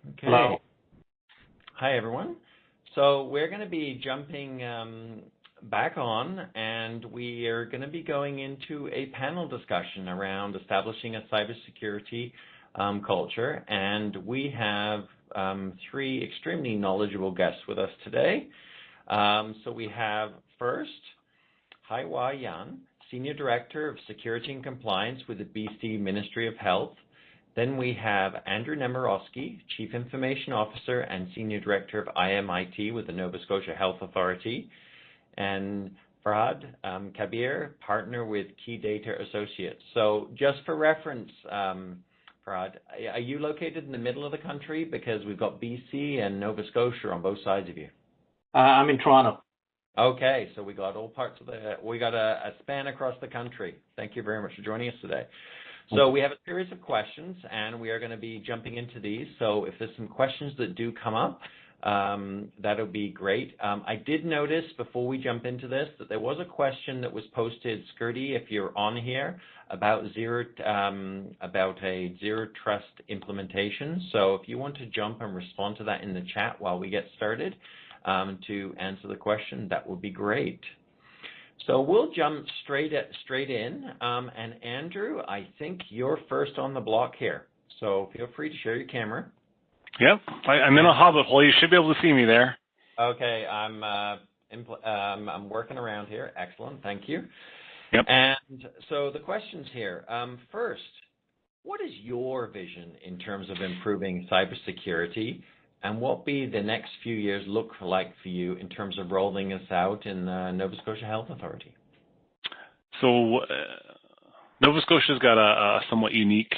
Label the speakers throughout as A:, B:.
A: Okay.
B: Hello.
A: Hi, everyone. So we're going to be jumping back on, and we are going to be going into a panel discussion around establishing a cybersecurity culture. And we have three extremely knowledgeable guests with us today. So we have first, Haihua, Senior Director of Security and Compliance with the BC Ministry of Health. Then we have Andrew Nemirovsky, Chief Information Officer and Senior Director of IMIT with the Nova Scotia Health Authority. And Farhad, Kabir, Partner with KeyData Associates. So just for reference, Farhad, are you located in the middle of the country? Because we've got BC and Nova Scotia on both sides of you.
B: I'm in Toronto.
A: Okay, so we got all parts of we got a span across the country. Thank you very much for joining us today. So we have a series of questions, and we are going to be jumping into these. So if there's some questions that do come up, that'll be great. I did notice before we jump into this that there was a question that was posted, Skirty, if you're on here, about a zero trust implementation. So if you want to jump and respond to that in the chat while we get started to answer the question, that would be great. So we'll jump straight in. And Andrew, I think you're first on the block here. So feel free to share your camera.
C: Yep, I'm in a hobbit hole. You should be able to see me there.
A: Okay, I'm working around here. Excellent, thank you.
C: Yep.
A: And so the questions here. First, what is your vision in terms of improving cybersecurity? And what be the next few years look like for you in terms of rolling this out in the Nova Scotia Health Authority?
C: So Nova Scotia's got a somewhat unique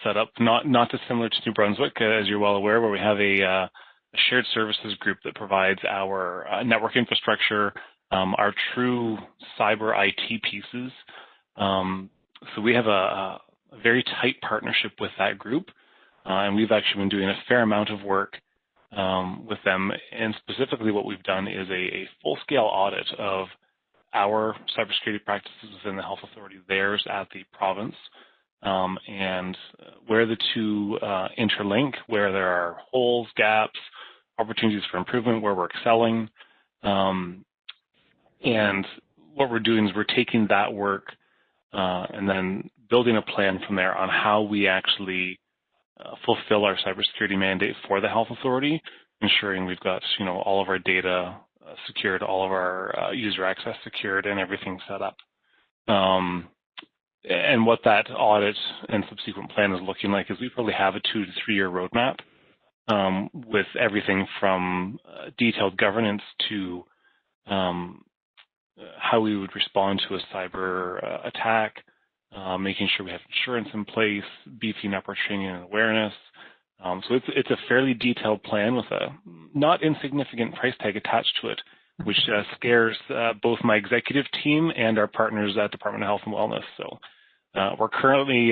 C: setup, not dissimilar to New Brunswick, as you're well aware, where we have a shared services group that provides our network infrastructure, our true cyber IT pieces. So we have a very tight partnership with that group, and we've actually been doing a fair amount of work with them, and specifically what we've done is a full-scale audit of our cybersecurity practices within the health authority, theirs at the province, and where the two interlink, where there are holes, gaps, opportunities for improvement, where we're excelling. And what we're doing is we're taking that work and then building a plan from there on how we actually fulfill our cybersecurity mandate for the health authority, ensuring we've got all of our data secured, all of our user access secured, and everything set up. And what that audit and subsequent plan is looking like is we probably have a 2 to 3 year roadmap with everything from detailed governance to how we would respond to a cyber attack, making sure we have insurance in place, beefing up our training and awareness. So it's a fairly detailed plan with a not insignificant price tag attached to it, which scares both my executive team and our partners at Department of Health and Wellness. So we're currently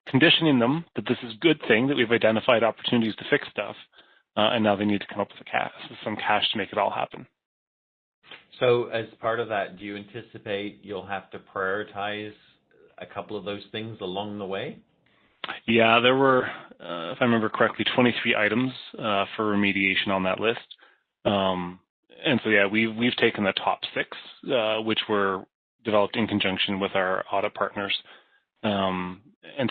C: conditioning them that this is a good thing, that we've identified opportunities to fix stuff, and now they need to come up with some cash to make it all happen.
A: So as part of that, do you anticipate you'll have to prioritize a couple of those things along the way?
C: Yeah, there were, if I remember correctly, 23 items for remediation on that list. And so, yeah, we've taken the top 6, which were developed in conjunction with our audit partners, and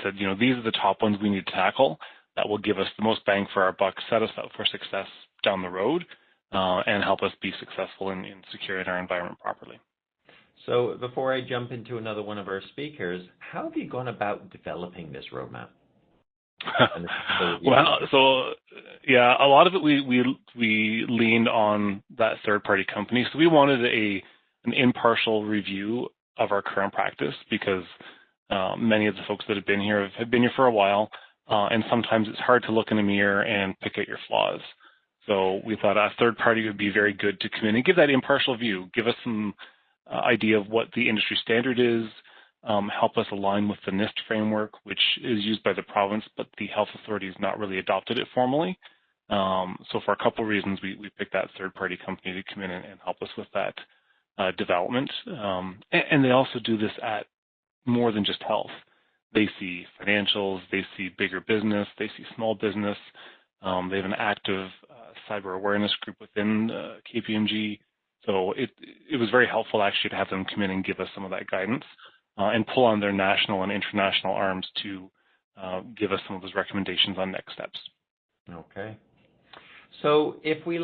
C: said, these are the top ones we need to tackle that will give us the most bang for our buck, set us up for success down the road, and help us be successful in securing our environment properly.
A: So before I jump into another one of our speakers, how have you gone about developing this roadmap?
C: Well, so yeah, a lot of it we leaned on that third-party company. So we wanted an impartial review of our current practice because many of the folks that have been here for a while, and sometimes it's hard to look in a mirror and pick out your flaws. So we thought a third party would be very good to come in and give that impartial view, give us some idea of what the industry standard is, help us align with the NIST framework, which is used by the province, but the health authority has not really adopted it formally. So for a couple of reasons, we picked that third party company to come in and help us with that development. And they also do this at more than just health. They see financials, they see bigger business, they see small business. They have an active cyber awareness group within KPMG. So it was very helpful actually to have them come in and give us some of that guidance and pull on their national and international arms to give us some of those recommendations on next steps.
A: Okay. So if we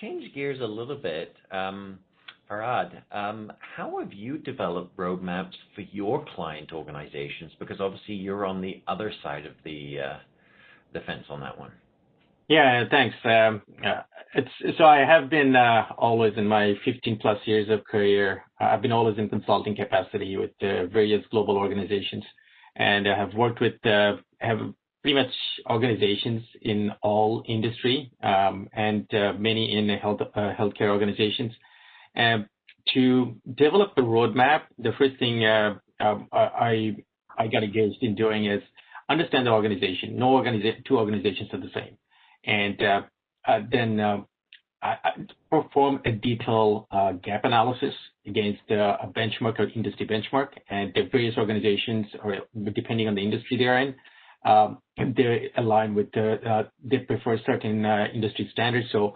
A: change gears a little bit, Farhad, how have you developed roadmaps for your client organizations? Because obviously you're on the other side of the fence on that one.
B: Yeah, thanks. So I have been always in my 15 plus years of career, I've been always in consulting capacity with various global organizations, and I have worked with have pretty much organizations in all industry and many in healthcare organizations. To develop the roadmap, the first thing I got engaged in doing is understand the organization. No two organizations are the same. And then I perform a detailed gap analysis against a benchmark or industry benchmark, and the various organizations, or depending on the industry they're in, they align with they prefer certain industry standards. So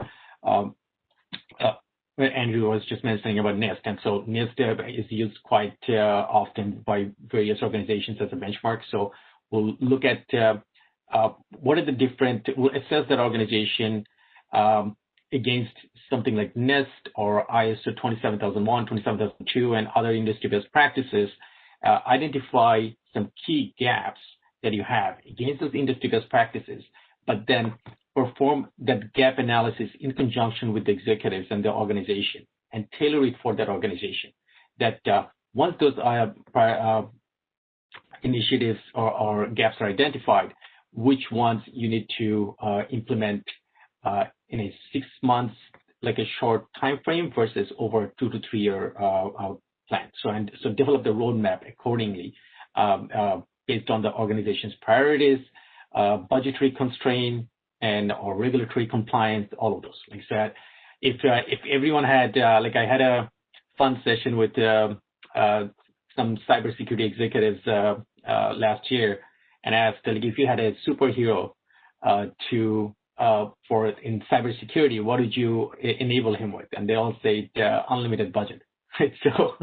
B: Andrew was just mentioning about NIST, and so NIST is used quite often by various organizations as a benchmark. So we'll look at what are the different, we'll assess that organization against something like NIST or ISO 27001, 27002, and other industry best practices, identify some key gaps that you have against those industry best practices, but then perform that gap analysis in conjunction with the executives and the organization and tailor it for that organization. That once those initiatives or gaps are identified, which ones you need to implement in a 6 months, like a short time frame, versus over a 2 to 3 year plan. So develop the roadmap accordingly based on the organization's priorities, budgetary constraint, and or regulatory compliance, all of those. Like I said, if everyone had like I had a fun session with some cybersecurity executives last year, and asked, like, if you had a superhero for in cybersecurity, what would you enable him with? And they all say unlimited budget. Right? So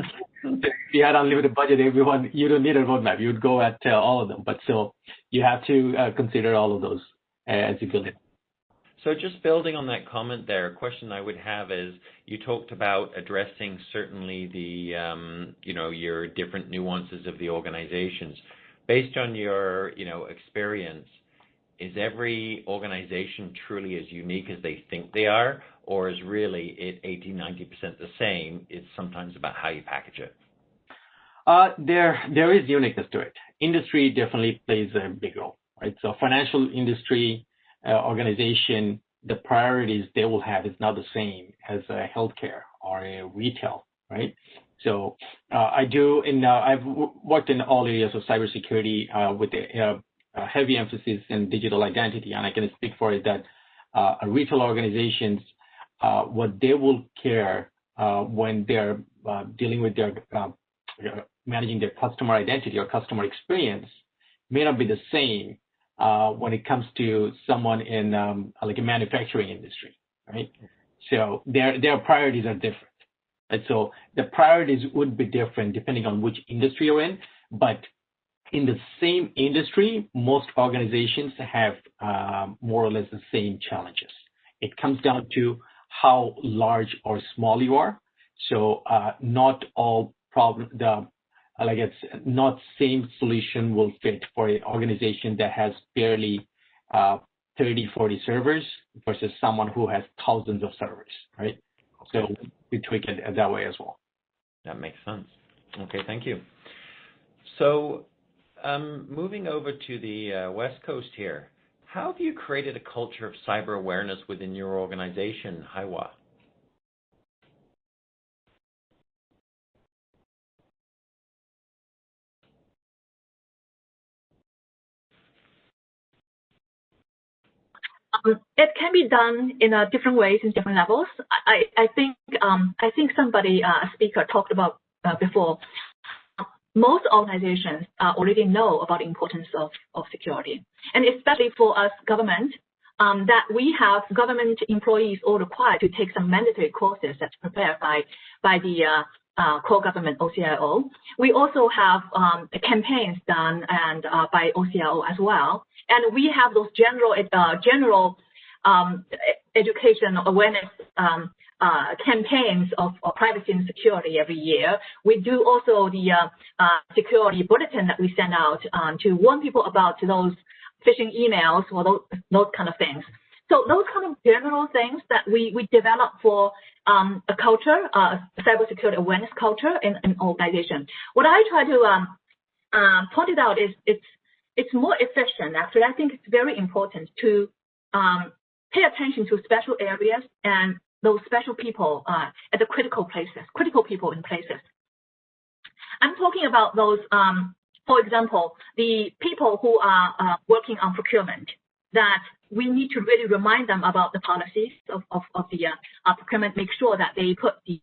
B: if you had unlimited budget, everyone, you don't need a roadmap. You would go at all of them. But so you have to consider all of those as you build it.
A: So just building on that comment there, a question I would have is, you talked about addressing certainly the, your different nuances of the organizations. Based on your, experience, is every organization truly as unique as they think they are, or is really it 80-90% the same? It's sometimes about how you package it.
B: There is uniqueness to it. Industry definitely plays a big role, right? So financial industry organization, the priorities they will have is not the same as a healthcare or a retail, right? So I've worked in all areas of cybersecurity with a heavy emphasis in digital identity, and I can speak for it that retail organizations, what they will care when they're dealing with their managing their customer identity or customer experience may not be the same when it comes to someone in like a manufacturing industry, right? So their priorities are different. And so the priorities would be different depending on which industry you're in, but in the same industry, most organizations have more or less the same challenges. It comes down to how large or small you are. So not all it's not same solution will fit for an organization that has barely 30, 40 servers versus someone who has thousands of servers, right? So we tweak it that way as well.
A: That makes sense. Okay, thank you. So moving over to the West Coast here, how have you created a culture of cyber awareness within your organization, Haihua?
D: It can be done in different ways in different levels. I think somebody, a speaker, talked about before. most organizations already know about the importance of security. And especially for us government, that we have government employees all required to take some mandatory courses that's prepared by the core government OCIO. We also have campaigns done and by OCIO as well. And we have those general education awareness campaigns of privacy and security every year. We do also the security bulletin that we send out to warn people about those phishing emails or those kind of things. So those kind of general things that we develop for a culture, a cybersecurity awareness culture in an organization. What I try to point it out is it's more efficient. Actually, I think it's very important to pay attention to special areas and those special people at the critical people in places. I'm talking about those, for example, the people who are working on procurement, that we need to really remind them about the policies of the procurement, make sure that they put the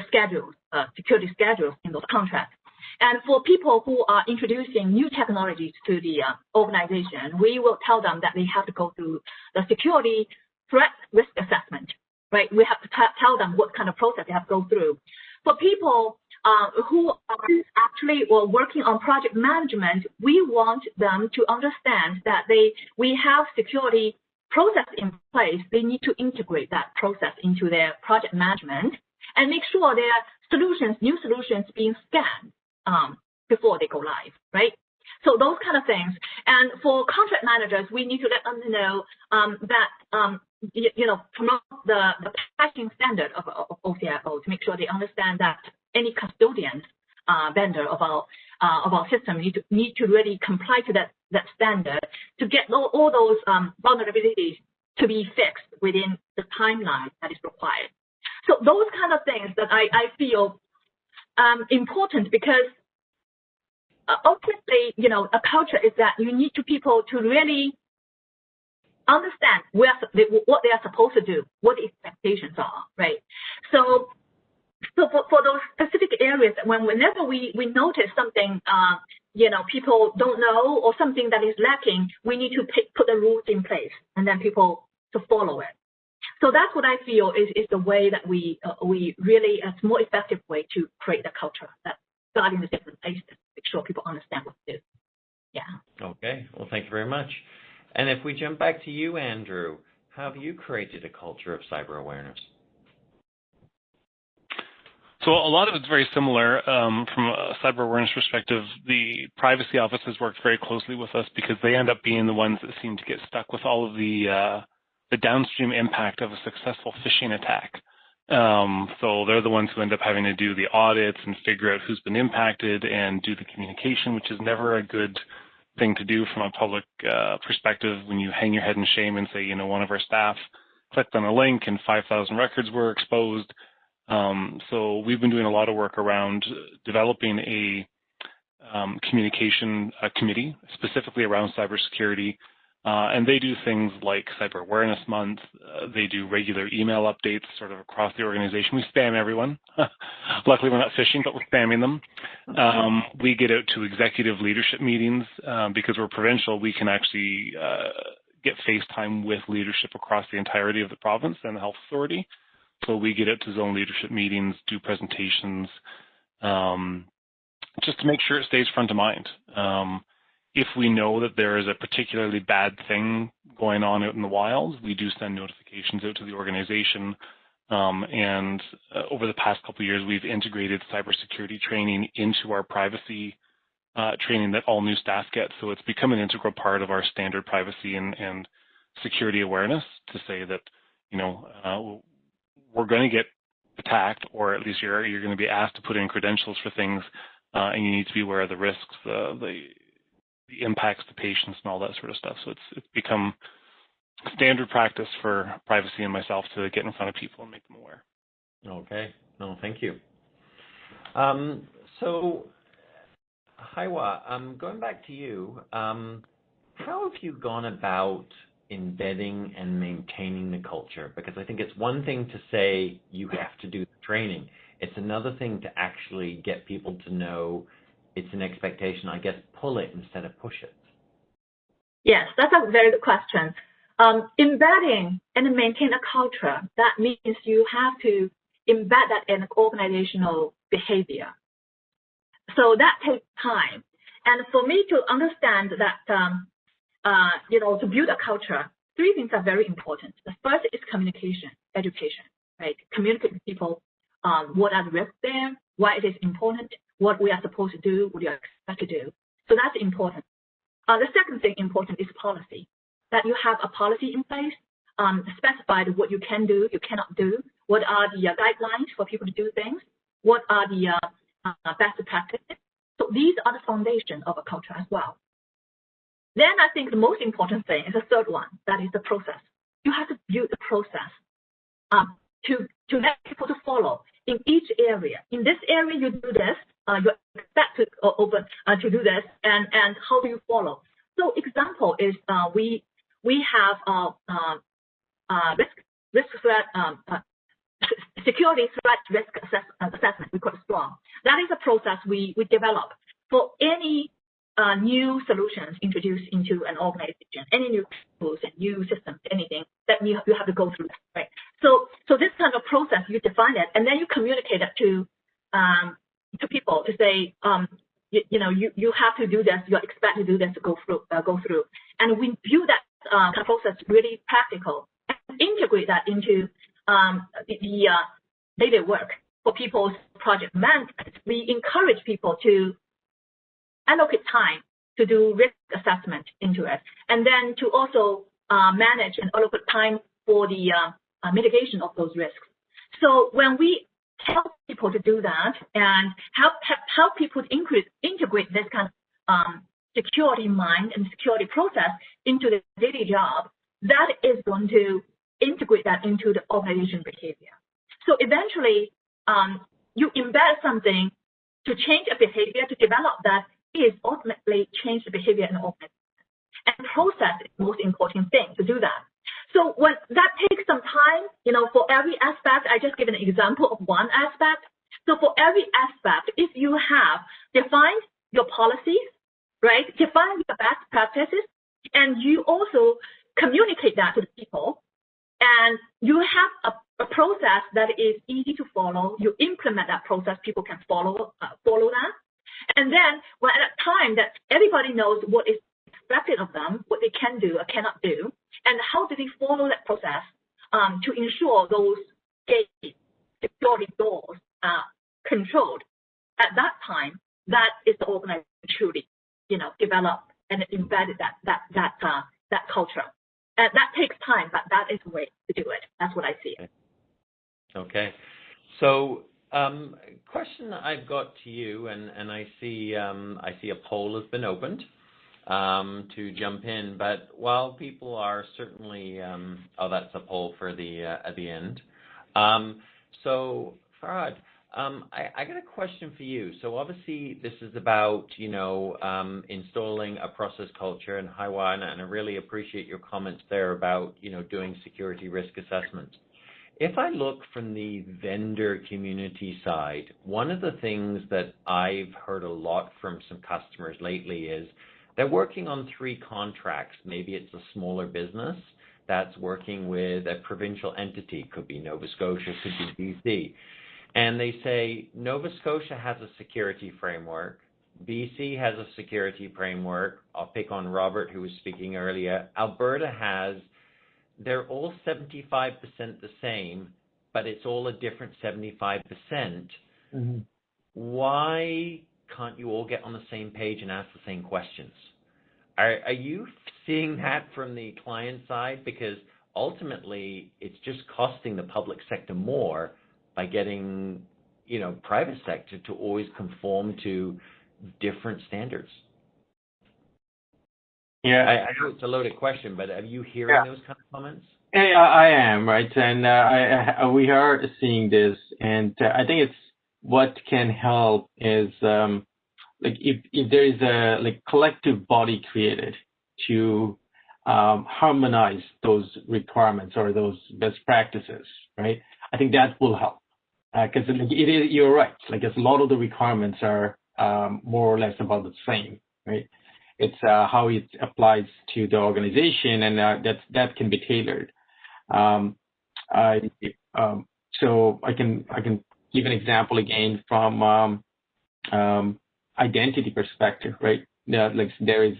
D: schedules, security schedules in those contracts. And for people who are introducing new technologies to the organization, we will tell them that they have to go through the security threat risk assessment, right? We have to tell them what kind of process they have to go through. For people who are actually working on project management, we want them to understand that we have security process in place. They need to integrate that process into their project management and make sure their solutions, new solutions being scanned before they go live, right? So those kind of things. And for contract managers, we need to let them know that, promote the patching standard of OCIO to make sure they understand that any custodian vendor of our system need to really comply to that standard to get all those vulnerabilities to be fixed within the timeline that is required. So those kind of things that I feel important, because ultimately, a culture is that you need people to really understand what they are supposed to do, what the expectations are, right? So for those specific areas, whenever we notice something, people don't know or something that is lacking, we need to put the rules in place and then people to follow it. So that's what I feel is the way that we really, it's a more effective way to create a culture that starting the different places, make sure people understand what to do. Yeah. Okay.
A: Well, thank you very much. And if we jump back to you, Andrew, how have you created a culture of cyber awareness?
C: So a lot of it's very similar from a cyber awareness perspective. The privacy offices worked very closely with us because they end up being the ones that seem to get stuck with all of the downstream impact of a successful phishing attack. So they're the ones who end up having to do the audits and figure out who's been impacted and do the communication, which is never a good thing to do from a public perspective when you hang your head in shame and say, one of our staff clicked on a link and 5,000 records were exposed. So we've been doing a lot of work around developing a communication committee specifically around cybersecurity. And they do things like Cyber Awareness Month. They do regular email updates sort of across the organization. We spam everyone. Luckily, we're not phishing, but we're spamming them. We get out to executive leadership meetings because we're provincial. We can actually get FaceTime with leadership across the entirety of the province and the health authority. So we get out to zone leadership meetings, do presentations, just to make sure it stays front of mind. If we know that there is a particularly bad thing going on out in the wilds, we do send notifications out to the organization. And over the past couple of years, we've integrated cybersecurity training into our privacy training that all new staff get. So it's become an integral part of our standard privacy and security awareness to say that, we're going to get attacked, or at least you're going to be asked to put in credentials for things, and you need to be aware of the risks, the impacts to patients and all that sort of stuff. So it's become standard practice for privacy and myself to get in front of people and make them aware.
A: Okay. No, thank you. So, Haihua, going back to you, how have you gone about embedding and maintaining the culture? Because I think it's one thing to say you have to do the training. It's another thing to actually get people to know it's an expectation, I guess, pull it instead of push it.
D: Yes, that's a very good question. Embedding and maintain a culture, that means you have to embed that in organizational behavior. So that takes time. And for me to understand that, to build a culture, three things are very important. The first is communication, education, right? Communicate with people what are the risks there, why it is important, what we are supposed to do, what you expect to do. So that's important. The second thing important is policy, that you have a policy in place, specified what you can do, you cannot do, what are the guidelines for people to do things, what are the best practices. So these are the foundation of a culture as well. Then I think the most important thing is the third one, that is the process. You have to build the process to let people to follow in each area. In this area, you do this, you expect to do this, and how do you follow? So example is we have risk threat, security threat risk assessment, we call it STRONG. That is a process we develop for any new solutions introduced into an organization, any new tools and new systems, anything that you have to go through, right? So this kind of process, you define it, and then you communicate it to people to say, you have to do this, you expect to do this to go through. And we view that kind of process really practical and integrate that into the daily work for people's project management. We encourage people to allocate time to do risk assessment into it, and then to also manage and allocate time for the mitigation of those risks. So when we help people to do that and help people to integrate this kind of security mind and security process into the daily job, that is going to integrate that into the organization behavior. So eventually, you embed something to change a behavior, to develop that is ultimately change the behavior in the organization. And process is the most important thing to do that. So when that takes some time, for every aspect, I just give an example of one aspect. So for every aspect, if you have defined your policies, right, define your best practices, and you also communicate that to the people, and you have a process that is easy to follow, you implement that process, people can follow that. And then when at a time that everybody knows what is expected of them, what they can do or cannot do, and how do they follow that process to ensure those gates, security doors are controlled. At that time, that is the organization truly, develop and embed that culture. And that takes time, but that is the way to do it. That's what I see.
A: Okay. So question I've got to you, and I see a poll has been opened to jump in, but while people are certainly, that's a poll for the at the end. So Farhad, I got a question for you. So obviously this is about, installing a process culture in Haihua, and I really appreciate your comments there about, doing security risk assessments. If I look from the vendor community side, one of the things that I've heard a lot from some customers lately is they're working on 3 contracts. Maybe it's a smaller business that's working with a provincial entity, could be Nova Scotia, could be BC. And they say, Nova Scotia has a security framework, BC has a security framework, I'll pick on Robert who was speaking earlier, Alberta has, they're all 75% the same, but it's all a different 75%. Mm-hmm. Why can't you all get on the same page and ask the same questions? Are you seeing that from the client side? Because ultimately, it's just costing the public sector more by getting, private sector to always conform to different standards. Yeah, I know it's a loaded question, but are you hearing those kind of comments?
B: Yeah, I am, right, and we are seeing this, and I think it's what can help is if there is a collective body created to harmonize those requirements or those best practices, right? I think that will help. because you're right. Like, a lot of the requirements are more or less about the same, right? It's how it applies to the organization, and that can be tailored. So I can give an example again from identity perspective, right? Like, there is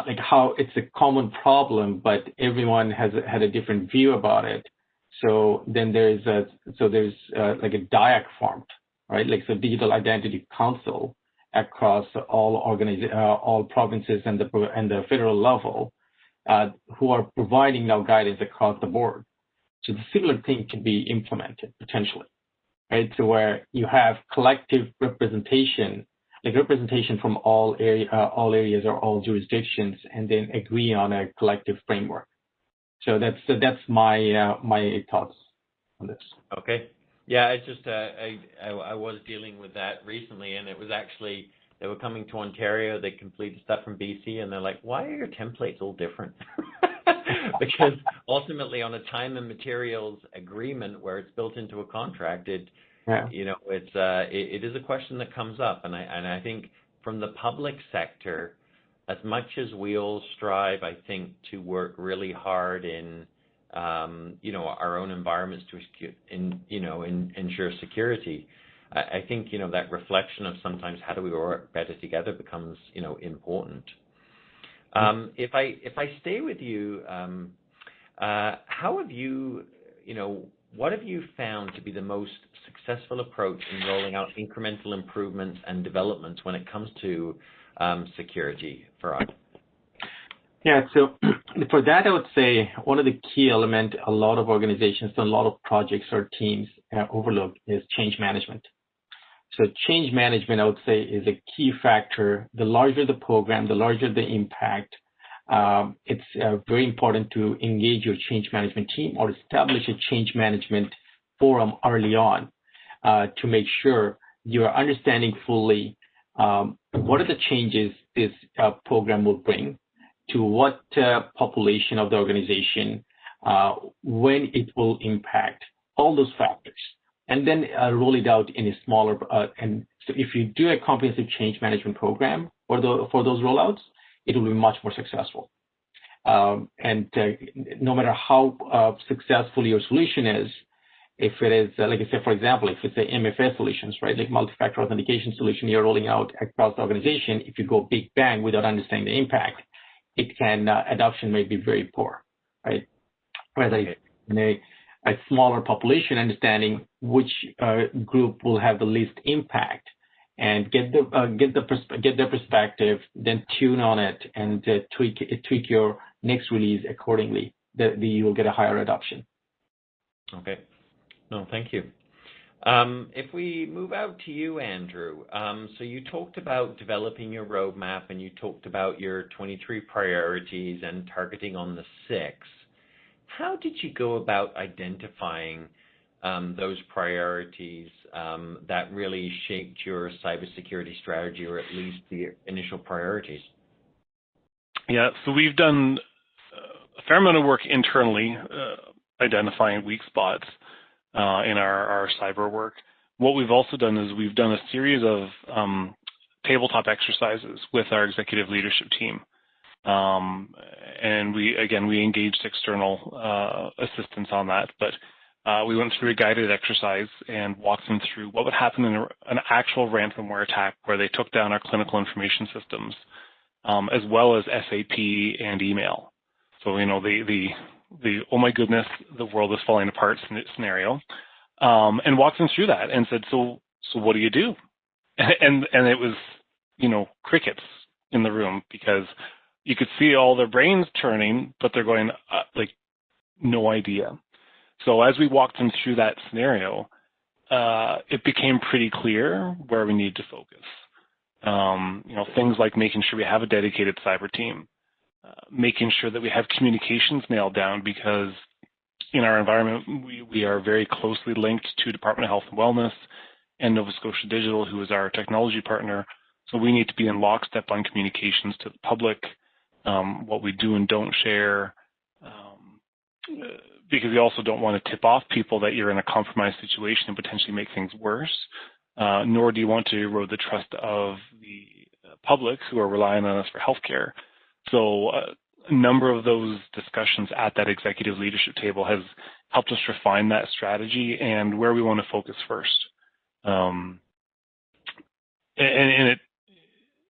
B: like how it's a common problem, but everyone had a different view about it. So then there's like a DIAC formed, right? Like, so Digital Identity Council across all provinces and the federal level, who are providing now guidance across the board. So the similar thing can be implemented potentially, right? So where you have collective representation, like representation from all areas or all jurisdictions, and then agree on a collective framework. So that's my my thoughts on this.
A: Okay. Yeah, it's just I was dealing with that recently, and it was actually, they were coming to Ontario, they completed stuff from BC, and they're like, why are your templates all different? Because ultimately, on a time and materials agreement where it's built into a contract, it is a question that comes up, and I think from the public sector, as much as we all strive, I think, to work really hard in our own environments to ensure security, I think that reflection of sometimes how do we work better together becomes important. If I stay with you, how have you what have you found to be the most successful approach in rolling out incremental improvements and developments when it comes to security, Farhad?
B: Yeah, so for that, I would say one of the key elements a lot of organizations and a lot of projects or teams overlook is change management. So change management, I would say, is a key factor. The larger the program, the larger the impact. It's very important to engage your change management team or establish a change management forum early on to make sure you're understanding fully what are the changes this program will bring to what population of the organization, when it will impact, all those factors, and then roll it out in a smaller. And so, if you do a comprehensive change management program for those rollouts, it will be much more successful. And no matter how successful your solution is, if it is, like I said, for example, if it's a MFA solutions, right, like multi-factor authentication solution you're rolling out across the organization, if you go big bang without understanding the impact, it can, adoption may be very poor, right? Whether in a smaller population, understanding which group will have the least impact, and get their perspective, then tune on it and tweak your next release accordingly. That you will get a higher adoption.
A: Okay. No, thank you. If we move out to you, Andrew, so you talked about developing your roadmap, and you talked about your 23 priorities and targeting on the 6. How did you go about identifying those priorities that really shaped your cybersecurity strategy, or at least the initial priorities?
C: Yeah, so we've done a fair amount of work internally identifying weak spots in our cyber work. What we've also done is we've done a series of tabletop exercises with our executive leadership team. And we engaged external assistance on that, but we went through a guided exercise and walked them through what would happen in an actual ransomware attack where they took down our clinical information systems, as well as SAP and email. So, the oh my goodness, the world is falling apart scenario, and walked them through that and said, so what do you do? And it was, crickets in the room, because you could see all their brains turning, but they're going like, no idea. So as we walked them through that scenario, it became pretty clear where we need to focus. Things like making sure we have a dedicated cyber team, making sure that we have communications nailed down, because in our environment, we are very closely linked to Department of Health and Wellness and Nova Scotia Digital, who is our technology partner. So we need to be in lockstep on communications to the public, what we do and don't share, because you also don't want to tip off people that you're in a compromised situation and potentially make things worse, nor do you want to erode the trust of the public who are relying on us for healthcare. So a number of those discussions at that executive leadership table has helped us refine that strategy and where we want to focus first.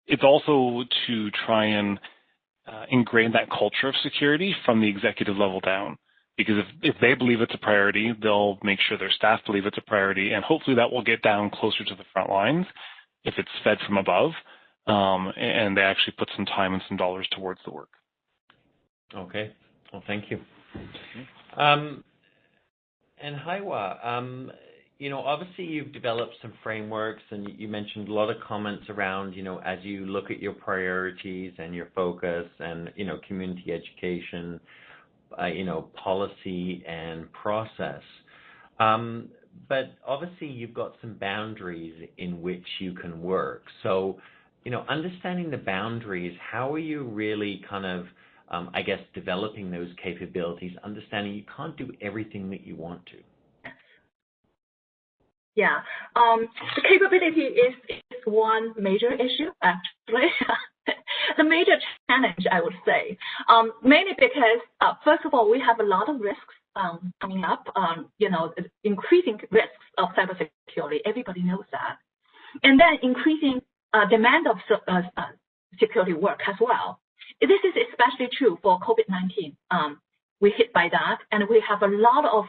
C: It's also to try and ingrain that culture of security from the executive level down. Because if they believe it's a priority, they'll make sure their staff believe it's a priority, and hopefully that will get down closer to the front lines if it's fed from above, and they actually put some time and some dollars towards the work.
A: Okay. Well, thank you. And Haihua, you know, obviously you've developed some frameworks, and you mentioned a lot of comments around, you know, as you look at your priorities and your focus and, you know, community education, you know, policy and process. But obviously you've got some boundaries in which you can work. So, you know, understanding the boundaries, how are you really kind of, I guess, developing those capabilities, understanding you can't do everything that you want to?
D: Yeah, the capability is one major issue, actually. The major challenge, I would say, mainly because, first of all, we have a lot of risks coming up, you know, increasing risks of cybersecurity. Everybody knows that. And then increasing demand of security work as well. This is especially true for COVID-19. We hit by that, and we have a lot of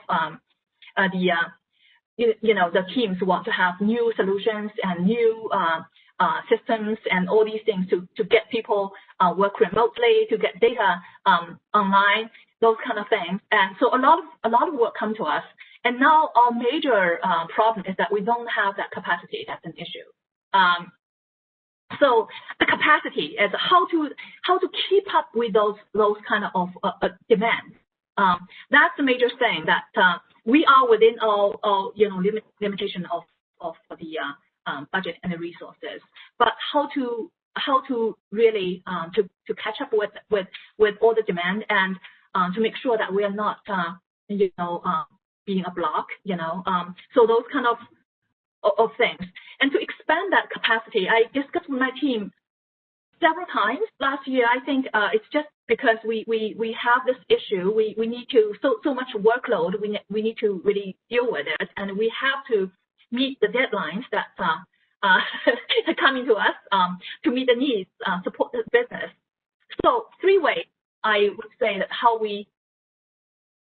D: the teams want to have new solutions and new systems and all these things to get people work remotely, to get data online, those kind of things. And so a lot of work come to us. And now our major problem is that we don't have that capacity. That's an issue. So the capacity is how to keep up with those kind of demands. That's the major thing that we are within our limitation of the budget and the resources, but how to really to catch up with all the demand and to make sure that we are not being a block, so those kind of things. And to expand that capacity, I discussed with my team several times last year. I think it's just because we have this issue. We need to so much workload. We need to really deal with it, and we have to meet the deadlines that are coming to us to meet the needs, support the business. So 3 ways I would say that how we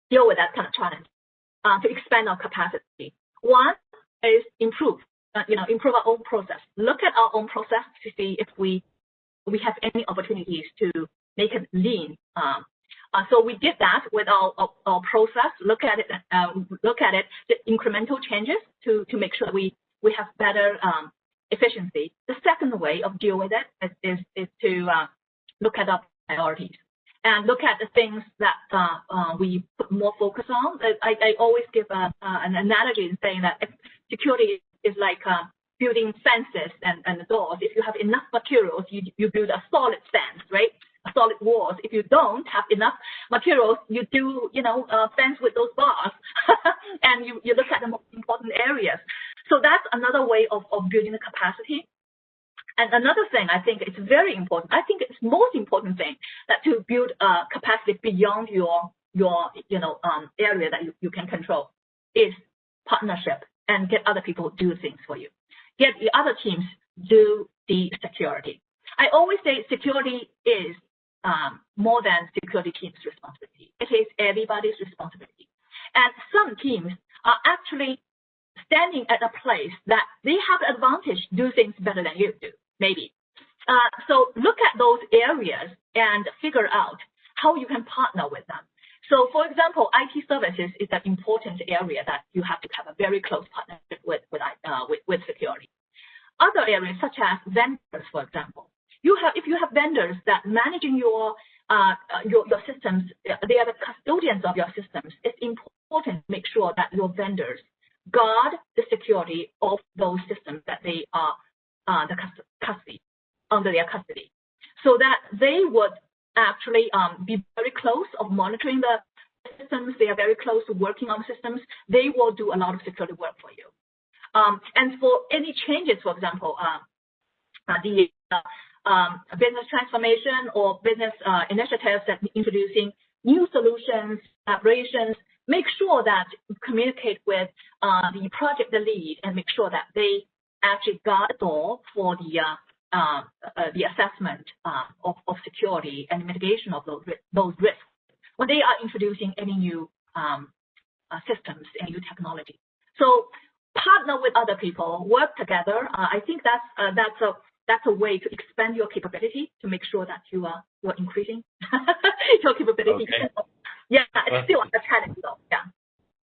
D: deal with that kind of challenge to expand our capacity. One is improve our own process. Look at our own process to see if we have any opportunities to make it lean. So we did that with our process. Look at it, the incremental changes to make sure we have better efficiency. The second way of deal with it is to look at our priorities and look at the things that we put more focus on. I always give an analogy in saying that security is like building fences and doors. If you have enough materials, you build a solid fence, right? A solid walls. If you don't have enough materials, you do, fence with those bars, and you look at the most important areas. So that's another way of building the capacity. And another thing I think it's very important. I think it's most important thing that to build capacity beyond your area that you can control is partnership and get other people to do things for you. Get the other teams do the security. I always say security is more than security team's responsibility. It is everybody's responsibility. And some teams are actually standing at a place that they have the advantage to do things better than you do, maybe. So look at those areas and figure out how you can partner with them. So, for example, IT services is an important area that you have to have a very close partnership with security. Other areas such as vendors, for example, if you have vendors that managing your systems, they are the custodians of your systems. It's important to make sure that your vendors guard the security of those systems that they are under their custody, so that they would actually be very close of monitoring the systems, they are very close to working on systems, they will do a lot of security work for you. And for any changes, for example, the business transformation or business initiatives that introducing new solutions, collaborations, make sure that you communicate with the project lead and make sure that they actually got it all for the assessment of security and mitigation of those risks when they are introducing any new systems and new technology. So partner with other people, work together. I think that's a way to expand your capability to make sure that you are increasing your capability.
A: Okay.
D: Yeah, it's still a challenge though. Yeah.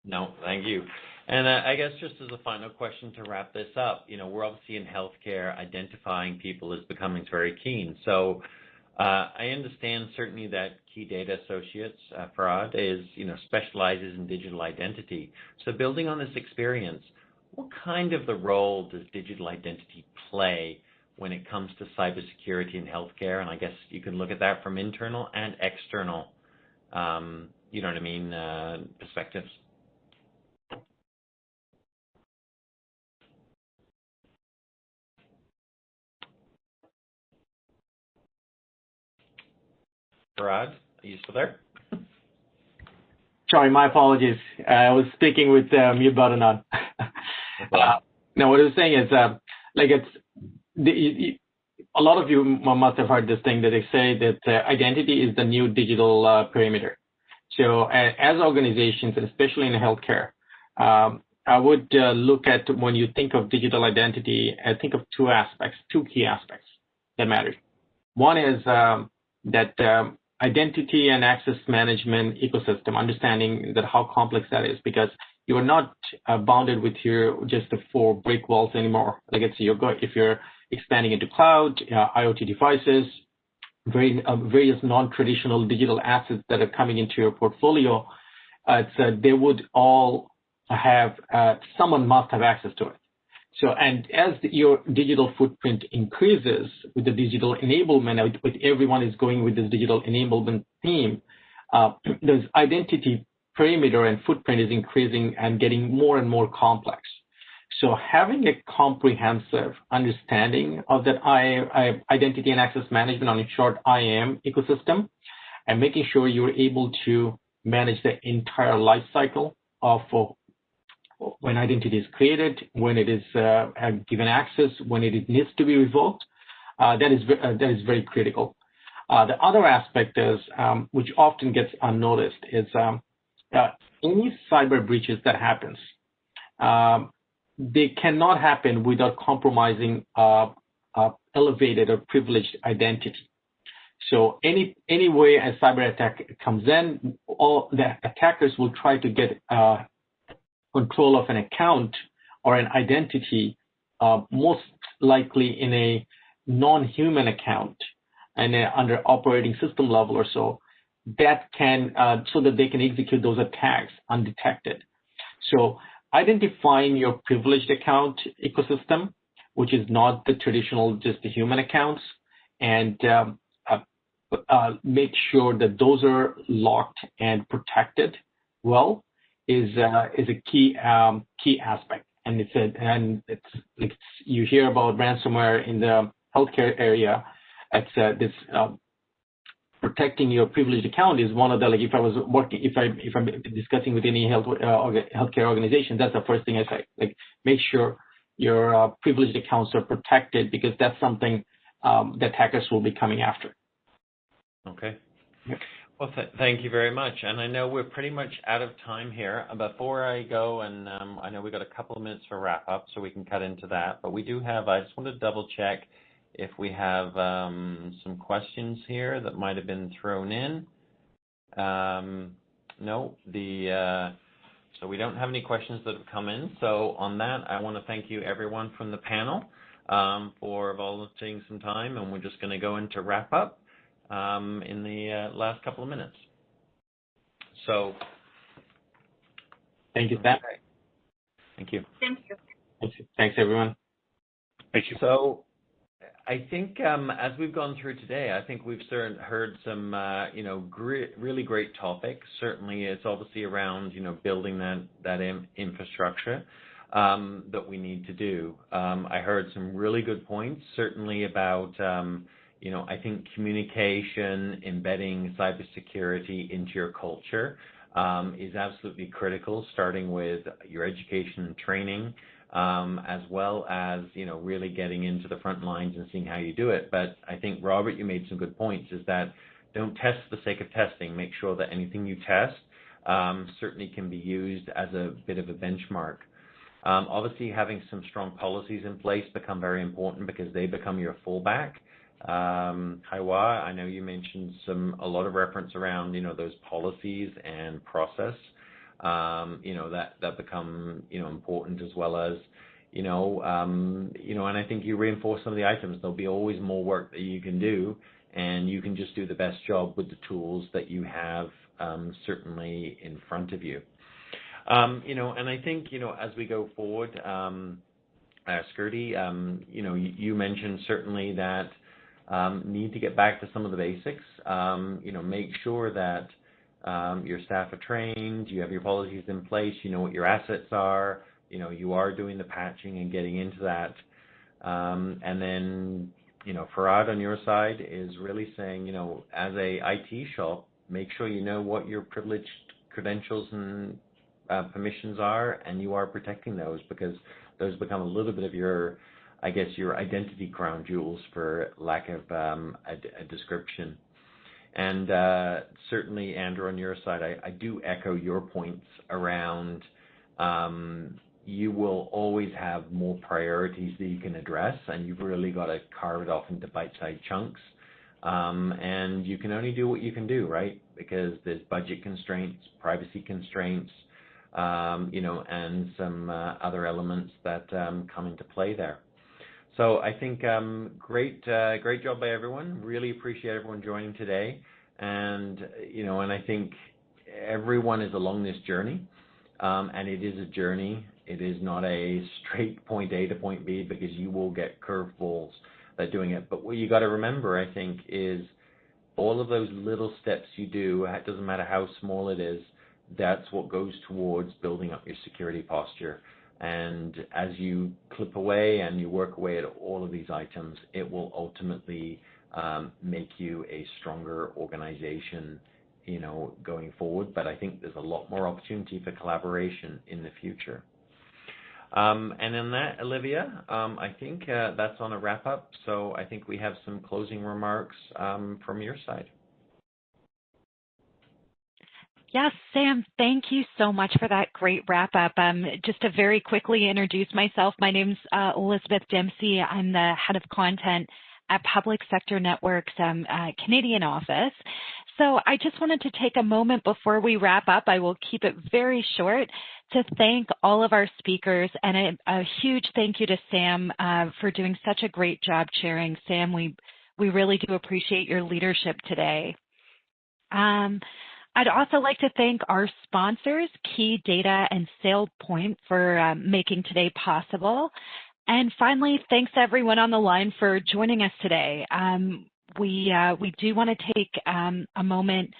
A: No, thank you. And I guess just as a final question to wrap this up, we're obviously in healthcare, identifying people is becoming very keen. So I understand certainly that KeyData Associates, Farhad, specializes in digital identity. So building on this experience, what kind of the role does digital identity play when it comes to cybersecurity in healthcare? And I guess you can look at that from internal and external, perspectives. Farhad, are you still there?
B: Sorry, my apologies. I was speaking with mute button on. No, what I was saying is, a lot of you must have heard this thing that they say that identity is the new digital perimeter. So as organizations, and especially in healthcare, I would look at when you think of digital identity, I think of two key aspects that matter. One is that identity and access management ecosystem, understanding that how complex that is, because you are not bounded with just the 4 brick walls anymore. Like if you're expanding into cloud, IoT devices, various non-traditional digital assets that are coming into your portfolio, they would all have, someone must have access to it. So, and as your digital footprint increases with the digital enablement, with everyone is going with this digital enablement theme, this identity perimeter and footprint is increasing and getting more and more complex. So having a comprehensive understanding of that identity and access management, on in short, IAM ecosystem, and making sure you're able to manage the entire life cycle of when identity is created, when it is given access, when it needs to be revoked, that is very critical. The other aspect is, which often gets unnoticed, is any cyber breaches that happens, they cannot happen without compromising elevated or privileged identity. So any way a cyber attack comes in, all the attackers will try to get control of an account or an identity, most likely in a non-human account and under operating system level or so, that can so that they can execute those attacks undetected. So identifying your privileged account ecosystem, which is not the traditional just the human accounts, and make sure that those are locked and protected well is a key aspect. And it's you hear about ransomware in the healthcare area. It's this protecting your privileged account is one of the, like, if I'm discussing with any healthcare organization, that's the first thing I say. Like, make sure your privileged accounts are protected, because that's something that hackers will be coming after.
A: Okay. Well, thank you very much. And I know we're pretty much out of time here. Before I go, and I know we've got a couple of minutes for wrap up, so we can cut into that. But we do have, I just want to double check if we have some questions here that might have been thrown in. No, so we don't have any questions that have come in. So on that, I want to thank you, everyone from the panel, for volunteering some time, and we're just going to go into wrap up in the last couple of minutes. So
B: thank you, Pat.
A: Thank you.
D: Thank you.
B: Thanks, everyone.
C: Thank you.
A: So I think as we've gone through today, I think we've heard some, really great topics. Certainly, it's obviously around, building that infrastructure that we need to do. I heard some really good points, certainly about, I think communication, embedding cybersecurity into your culture is absolutely critical, starting with your education and training. As well as, really getting into the front lines and seeing how you do it. But I think, Robert, you made some good points, is that don't test for the sake of testing. Make sure that anything you test certainly can be used as a bit of a benchmark. Obviously, having some strong policies in place become very important because they become your fallback. Haihua, I know you mentioned a lot of reference around, those policies and process. That become, important, as well as, and I think you reinforce some of the items. There'll be always more work that you can do, and you can just do the best job with the tools that you have, certainly in front of you. And I think, as we go forward, Skirty, you mentioned certainly that need to get back to some of the basics. Make sure that your staff are trained, you have your policies in place, you know what your assets are, you are doing the patching and getting into that. And then, Farhad on your side is really saying, as a IT shop, make sure you know what your privileged credentials and permissions are, and you are protecting those, because those become a little bit of your, I guess, your identity crown jewels, for lack of a description. And certainly, Andrew, on your side, I do echo your points around you will always have more priorities that you can address, and you've really got to carve it off into bite-sized chunks. And you can only do what you can do, right? Because there's budget constraints, privacy constraints, and some other elements that come into play there. So I think great job by everyone. Really appreciate everyone joining today. And, and I think everyone is along this journey, and it is a journey. It is not a straight point A to point B, because you will get curveballs by doing it. But what you got to remember, I think, is all of those little steps you do, it doesn't matter how small it is, that's what goes towards building up your security posture. And as you clip away and you work away at all of these items, it will ultimately make you a stronger organization, going forward. But I think there's a lot more opportunity for collaboration in the future. And in that, Olivia, I think that's on a wrap up. So I think we have some closing remarks from your side.
E: Yes, Sam, thank you so much for that great wrap-up. Just to very quickly introduce myself, my name's Elizabeth Dempsey. I'm the head of content at Public Sector Network's Canadian office. So I just wanted to take a moment before we wrap up. I will keep it very short, to thank all of our speakers, and a huge thank you to Sam for doing such a great job chairing. Sam, we really do appreciate your leadership today. I'd also like to thank our sponsors, KeyData and SailPoint, for making today possible. And finally, thanks everyone on the line for joining us today. We do want to take a moment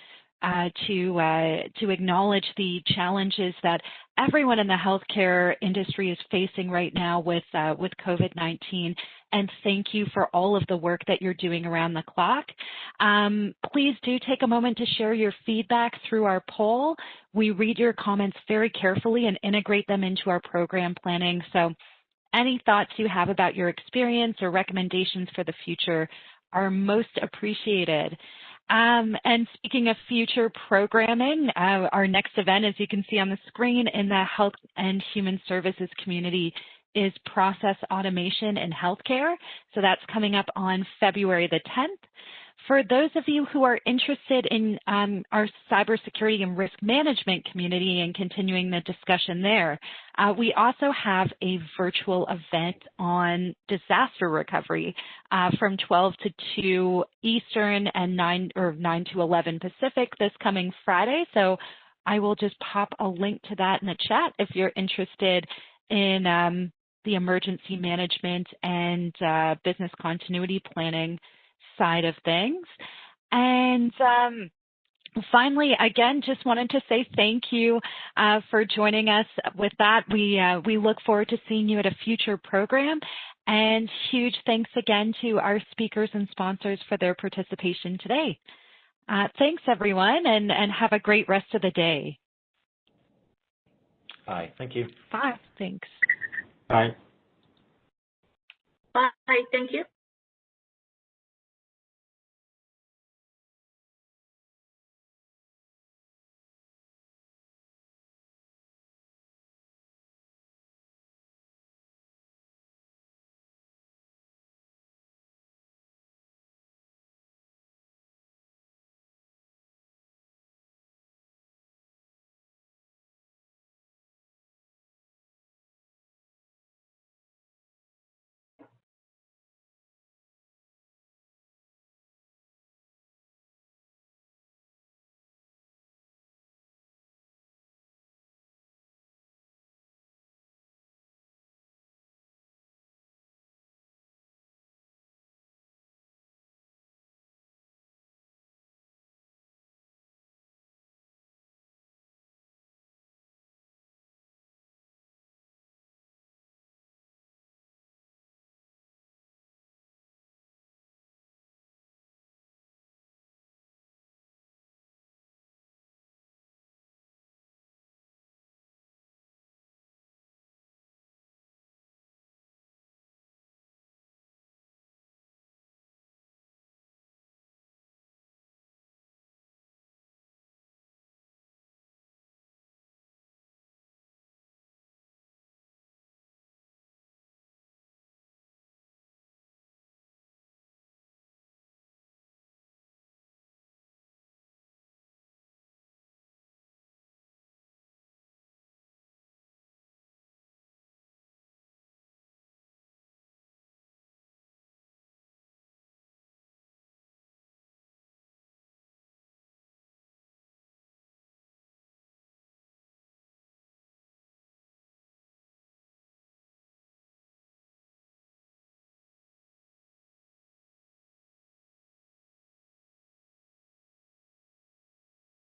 E: to acknowledge the challenges that everyone in the healthcare industry is facing right now with COVID-19, and thank you for all of the work that you're doing around the clock. Please do take a moment to share your feedback through our poll. We read your comments very carefully and integrate them into our program planning. So any thoughts you have about your experience or recommendations for the future are most appreciated. And speaking of future programming, our next event, as you can see on the screen, in the health and human services community is process automation in healthcare. So that's coming up on February the 10th. For those of you who are interested in our cybersecurity and risk management community and continuing the discussion there, we also have a virtual event on disaster recovery from 12 to 2 Eastern and 9 to 11 Pacific this coming Friday. So I will just pop a link to that in the chat if you're interested in the emergency management and business continuity planning side of things. And finally, again, just wanted to say thank you for joining us. With that, we look forward to seeing you at a future program. And huge thanks again to our speakers and sponsors for their participation today. Thanks, everyone, and have a great rest of the day.
A: Bye. Thank you.
E: Bye. Thanks.
B: Bye.
D: Bye. Thank you.